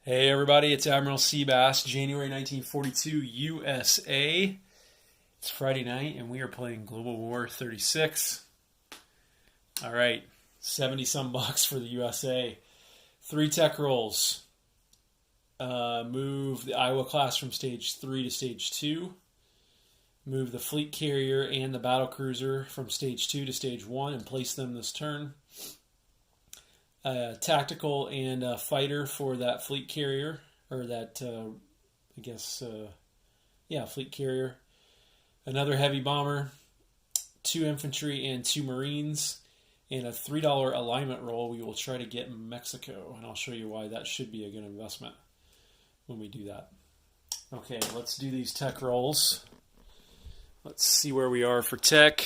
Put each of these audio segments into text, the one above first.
Hey everybody, it's Admiral Seabass, January 1942, USA. It's Friday night and we are playing Global War 36. All right, 70 some bucks for the USA. 3 tech rolls. Move the Iowa class from stage 3 to stage 2. Move the fleet carrier and the battle cruiser from stage 2 to stage 1 and place them this turn. Tactical and a fighter for that fleet carrier, or that, fleet carrier. Another heavy bomber, 2 infantry and 2 marines, and a $3 alignment roll we will try to get in Mexico. And I'll show you why that should be a good investment when we do that. Okay, let's do these tech rolls. Let's see where we are for tech.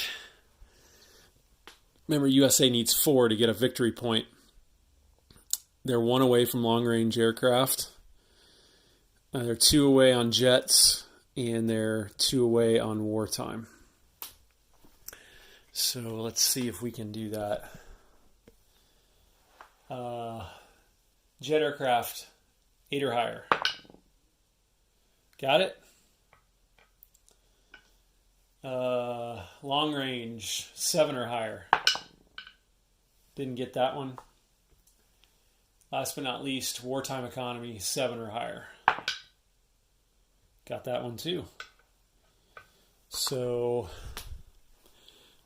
Remember, USA needs 4 to get a victory point. They're 1 away from long-range aircraft. They're 2 away on jets, and they're 2 away on wartime. So let's see if we can do that. Jet aircraft, 8 or higher. Got it? Long range, 7 or higher. Didn't get that one. Last but not least, wartime economy, 7 or higher. Got that one too. So,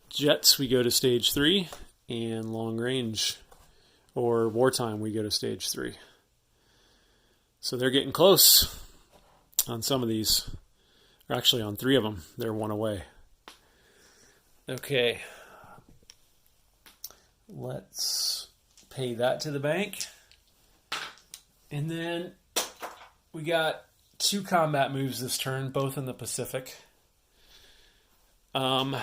jets, we go to stage 3, and long range, or wartime, we go to stage 3. So they're getting close on some of these. Or actually on 3 of them, they're 1 away. Okay. Let's pay that to the bank. And then we got 2 combat moves this turn, both in the Pacific. We're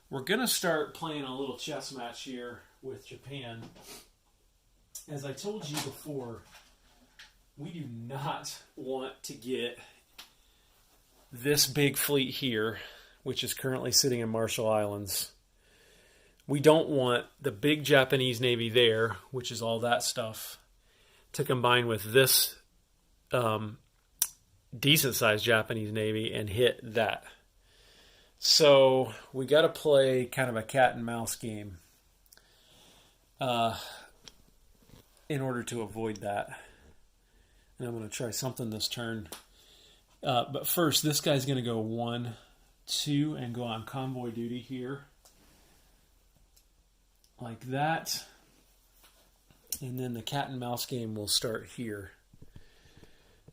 going to start playing a little chess match here with Japan. As I told you before, we do not want to get this big fleet here, which is currently sitting in Marshall Islands. We don't want the big Japanese Navy there, which is all that stuff, to combine with this decent-sized Japanese Navy and hit that. So we got to play kind of a cat and mouse game in order to avoid that. And I'm going to try something this turn. But first, this guy's going to go 1, 2, and go on convoy duty here. Like that. And then the cat and mouse game will start here.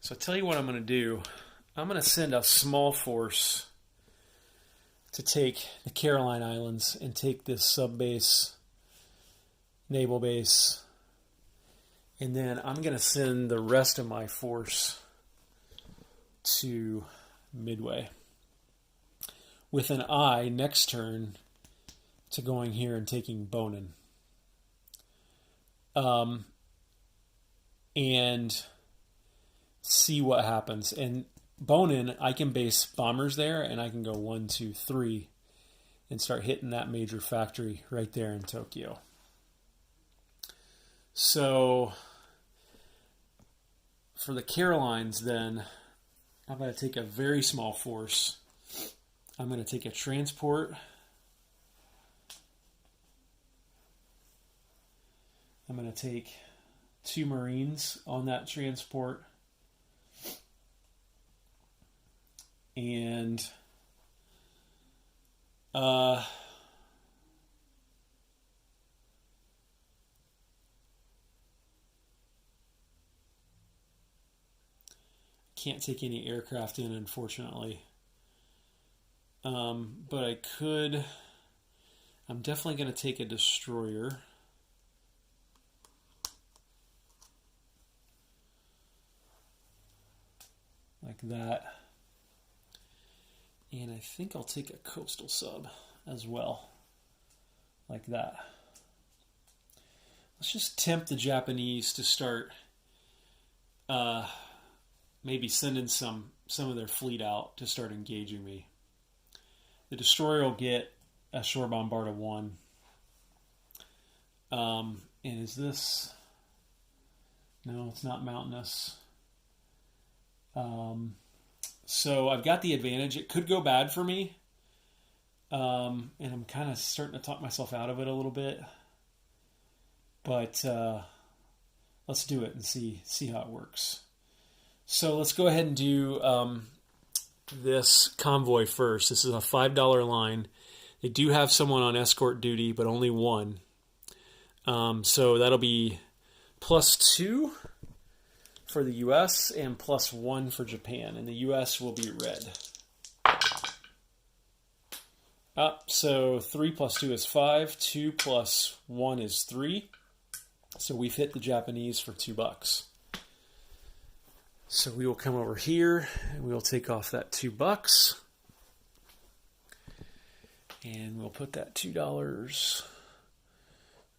So I'll tell you what I'm going to do. I'm going to send a small force to take the Caroline Islands and take this sub-base, naval base. And then I'm going to send the rest of my force to Midway. With an eye next turn to going here and taking Bonin. And see what happens. And Bonin, I can base bombers there, and I can go 1, 2, 3 and start hitting that major factory right there in Tokyo. So for the Carolines then, I'm going to take a very small force. I'm going to take a transport. I'm going to take 2 Marines on that transport. And can't take any aircraft in, unfortunately. But I could. I'm definitely going to take a destroyer. Like that. And I think I'll take a coastal sub as well. Like that. Let's just tempt the Japanese to start maybe sending some of their fleet out to start engaging me. The destroyer will get a shore bombard of 1. And is this... No, it's not mountainous. So I've got the advantage. It could go bad for me. And I'm kind of starting to talk myself out of it a little bit. But let's do it and see how it works. So let's go ahead and do this convoy first. This is a $5 line. They do have someone on escort duty, but only one. So that'll be +2 for the U.S. and +1 for Japan. And the U.S. will be red. So 3 + 2 is 5. 2 + 1 is 3. So we've hit the Japanese for $2. So we will come over here and we will take off that $2. And we'll put that $2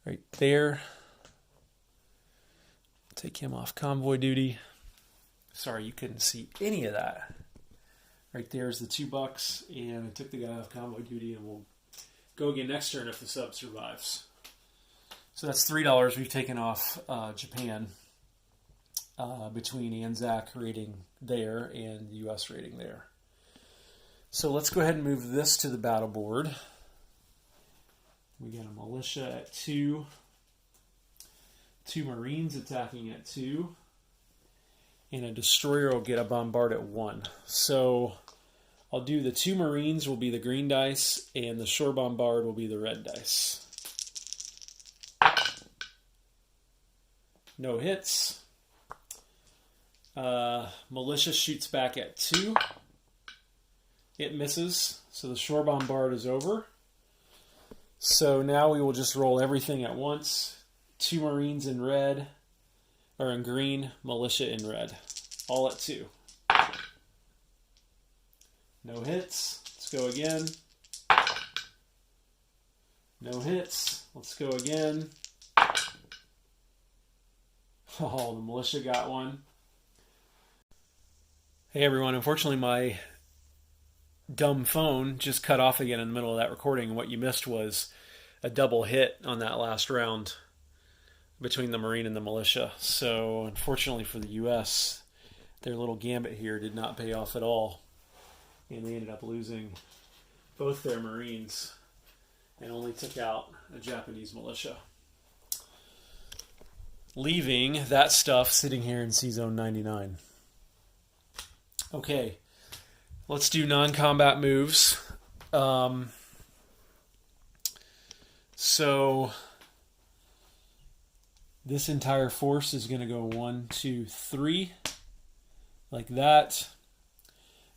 right there. Take him off convoy duty. Sorry, you couldn't see any of that. Right there is the $2, and I took the guy off convoy duty, and we'll go again next turn if the sub survives. So that's $3 we've taken off Japan between Anzac rating there and the U.S. rating there. So let's go ahead and move this to the battle board. We got a militia at 2. 2 Marines attacking at 2. And a destroyer will get a bombard at 1. So I'll do the 2 Marines will be the green dice, and the shore bombard will be the red dice. No hits. Militia shoots back at 2. It misses, so the shore bombard is over. So now we will just roll everything at once. 2 Marines in red, or in green, militia in red. All at 2. No hits. Let's go again. No hits. Let's go again. Oh, the militia got one. Hey everyone, unfortunately my dumb phone just cut off again in the middle of that recording, and what you missed was a double hit on that last round between the Marine and the militia. So unfortunately for the U.S., their little gambit here did not pay off at all, and they ended up losing both their Marines and only took out a Japanese militia, leaving that stuff sitting here in C-Zone 99. Okay, let's do non-combat moves. So this entire force is going to go 1, 2, 3, like that.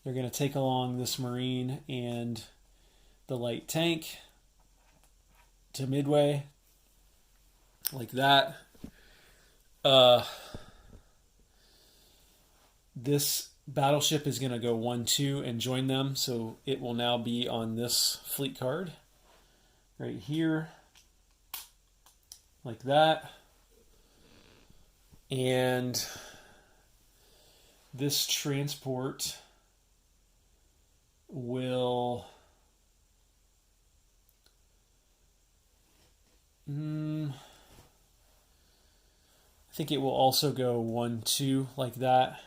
They're going to take along this Marine and the light tank to Midway, like that. This battleship is going to go 1, 2 and join them, so it will now be on this fleet card right here, like that. And this transport will I think it will also go 1, 2 like that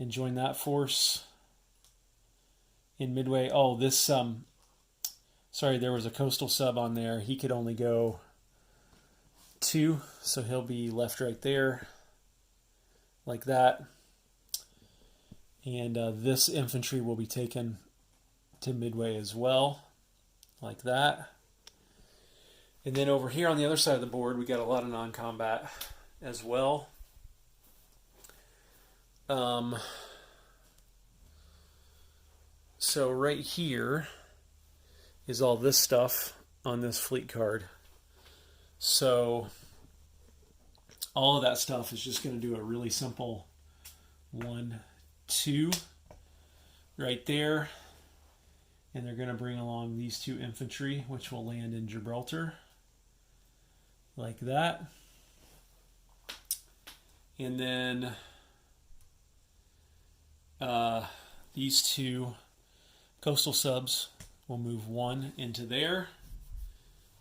and join that force in Midway. Oh, this sorry, there was a coastal sub on there. He could only go 2, so he'll be left right there like that. And this infantry will be taken to Midway as well, like that. And then over here on the other side of the board, we got a lot of non-combat as well. So right here is all this stuff on this fleet card. So all of that stuff is just going to do a really simple 1, 2 right there. And they're going to bring along these 2 infantry, which will land in Gibraltar, like that. And then these 2 coastal subs will move 1 into there,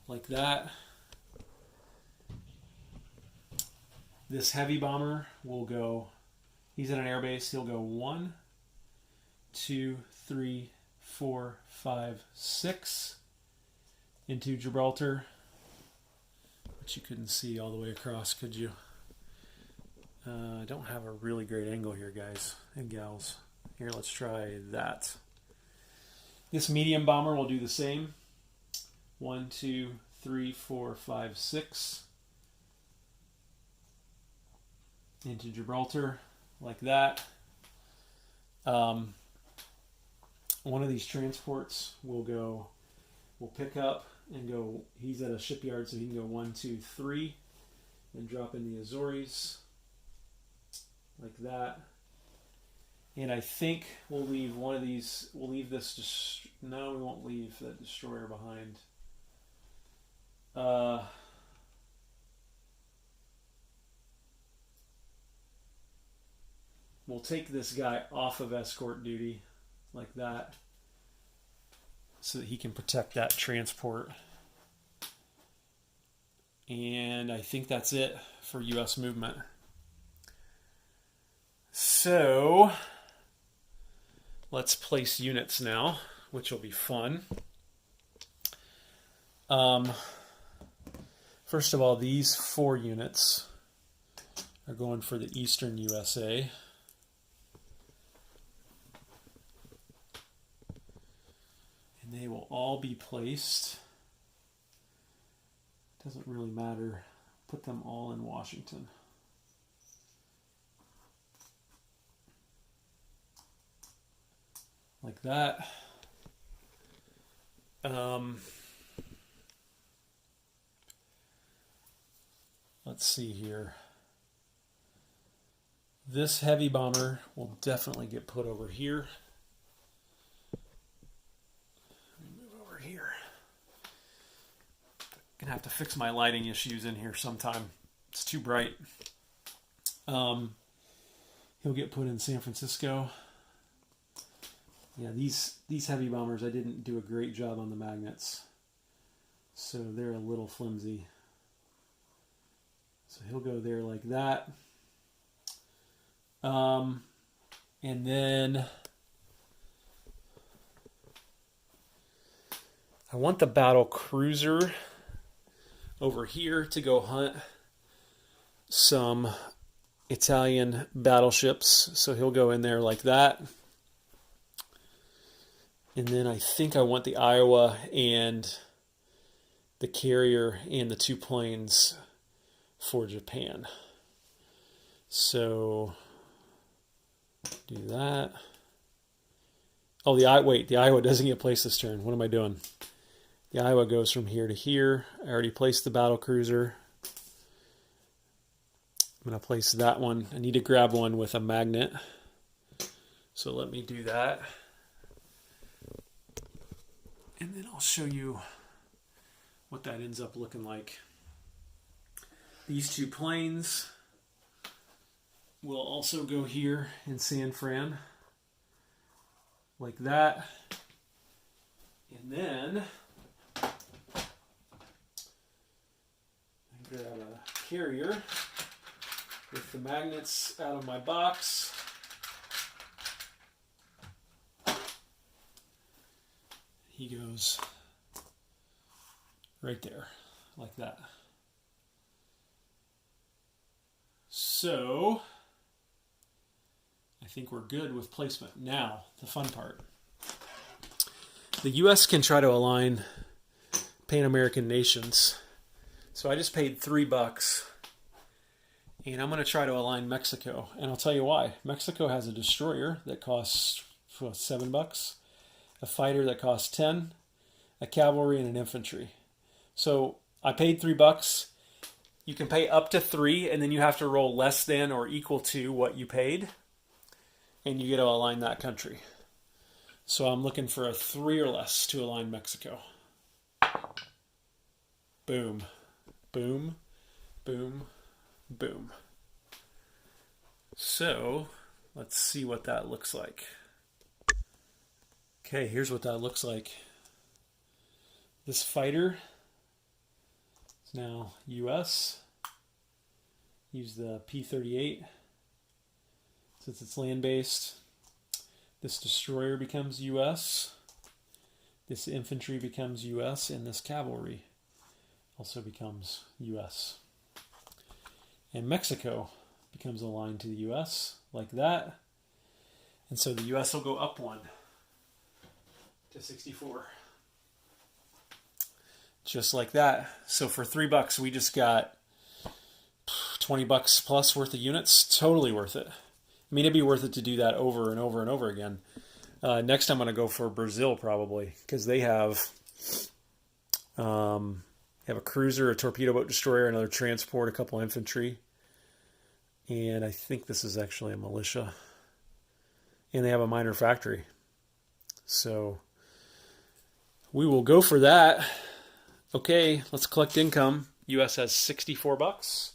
like that. This heavy bomber will go, he's at an air base, he'll go 1, 2, 3, 4, 5, 6 into Gibraltar, which you couldn't see all the way across, could you? I don't have a really great angle here, guys and gals. Here, let's try that. This medium bomber will do the same. 1, 2, 3, 4, 5, 6 into Gibraltar, like that. One of these transports will pick up and go, he's at a shipyard, so he can go 1, 2, 3 and drop in the Azores, like that. And I think we'll leave one of these, we'll leave this, no, we won't leave that destroyer behind. We'll take this guy off of escort duty, like that, so that he can protect that transport. And I think that's it for U.S. movement. So let's place units now, which will be fun. First of all, these 4 units are going for the Eastern USA. And they will all be placed. Doesn't really matter. Put them all in Washington. Like that. Let's see here. This heavy bomber will definitely get put over here. Let me move over here. Gonna have to fix my lighting issues in here sometime. It's too bright. He'll get put in San Francisco. Yeah, these heavy bombers, I didn't do a great job on the magnets, so they're a little flimsy. So he'll go there like that. And then I want the battle cruiser over here to go hunt some Italian battleships. So he'll go in there like that. And then I think I want the Iowa and the carrier and the 2 planes for Japan. So do that. Oh, the Iowa doesn't get placed this turn. What am I doing? The Iowa goes from here to here. I already placed the battle cruiser. I'm going to place that one. I need to grab one with a magnet. So let me do that. And then I'll show you what that ends up looking like. These 2 planes will also go here in San Fran, like that. And then I grab a carrier with the magnets out of my box. He goes right there, like that. So I think we're good with placement. Now, the fun part. The U.S. can try to align Pan-American nations. So I just paid $3, and I'm going to try to align Mexico. And I'll tell you why. Mexico has a destroyer that costs $7, a fighter that costs 10, a cavalry, and an infantry. So I paid $3. You can pay up to 3, and then you have to roll less than or equal to what you paid, and you get to align that country. So I'm looking for a 3 or less to align Mexico. Boom, boom, boom, boom. So let's see what that looks like. Okay, here's what that looks like. This fighter is now US. use the P-38 since it's land-based. This destroyer becomes U.S., this infantry becomes U.S., and this cavalry also becomes U.S. And Mexico becomes aligned to the U.S. like that. And so the U.S. will go up 1 to 64. Just like that. So for $3, we just got $20 plus worth of units. Totally worth it. I mean, it'd be worth it to do that over and over and over again. Next, I'm going to go for Brazil probably because they have a cruiser, a torpedo boat destroyer, another transport, a couple infantry, and I think this is actually a militia. And they have a minor factory. So we will go for that. Okay, let's collect income. U.S. has $64.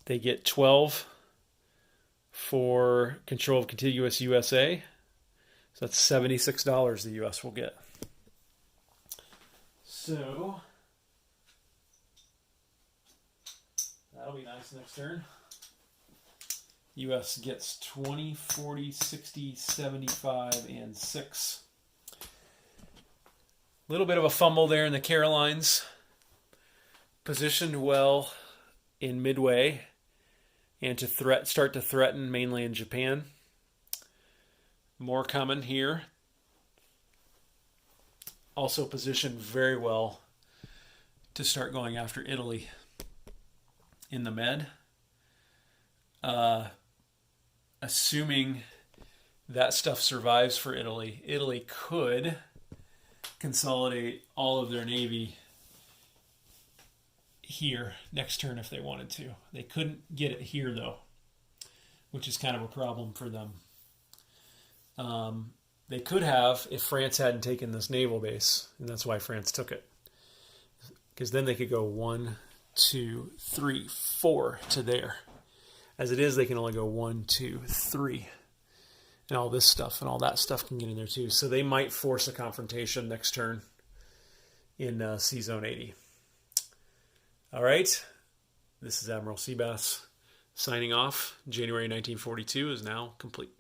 They get 12 for control of contiguous USA. So that's $76 the U.S. will get. So that'll be nice next turn. U.S. gets 20, 40, 60, 75, and 6. A little bit of a fumble there in the Carolines. Positioned well in Midway and to start to threaten mainland Japan. More coming here. Also positioned very well to start going after Italy in the Med. Assuming that stuff survives for Italy, Italy could consolidate all of their navy here next turn if they wanted to. They couldn't get it here though, which is kind of a problem for them. They could have if France hadn't taken this naval base, and that's why France took it. Because then they could go 1, 2, 3, 4 to there. As it is, they can only go 1, 2, 3. And all this stuff and all that stuff can get in there too. So they might force a confrontation next turn in C-Zone 80. All right. This is Admiral Seabass signing off. January 1942 is now complete.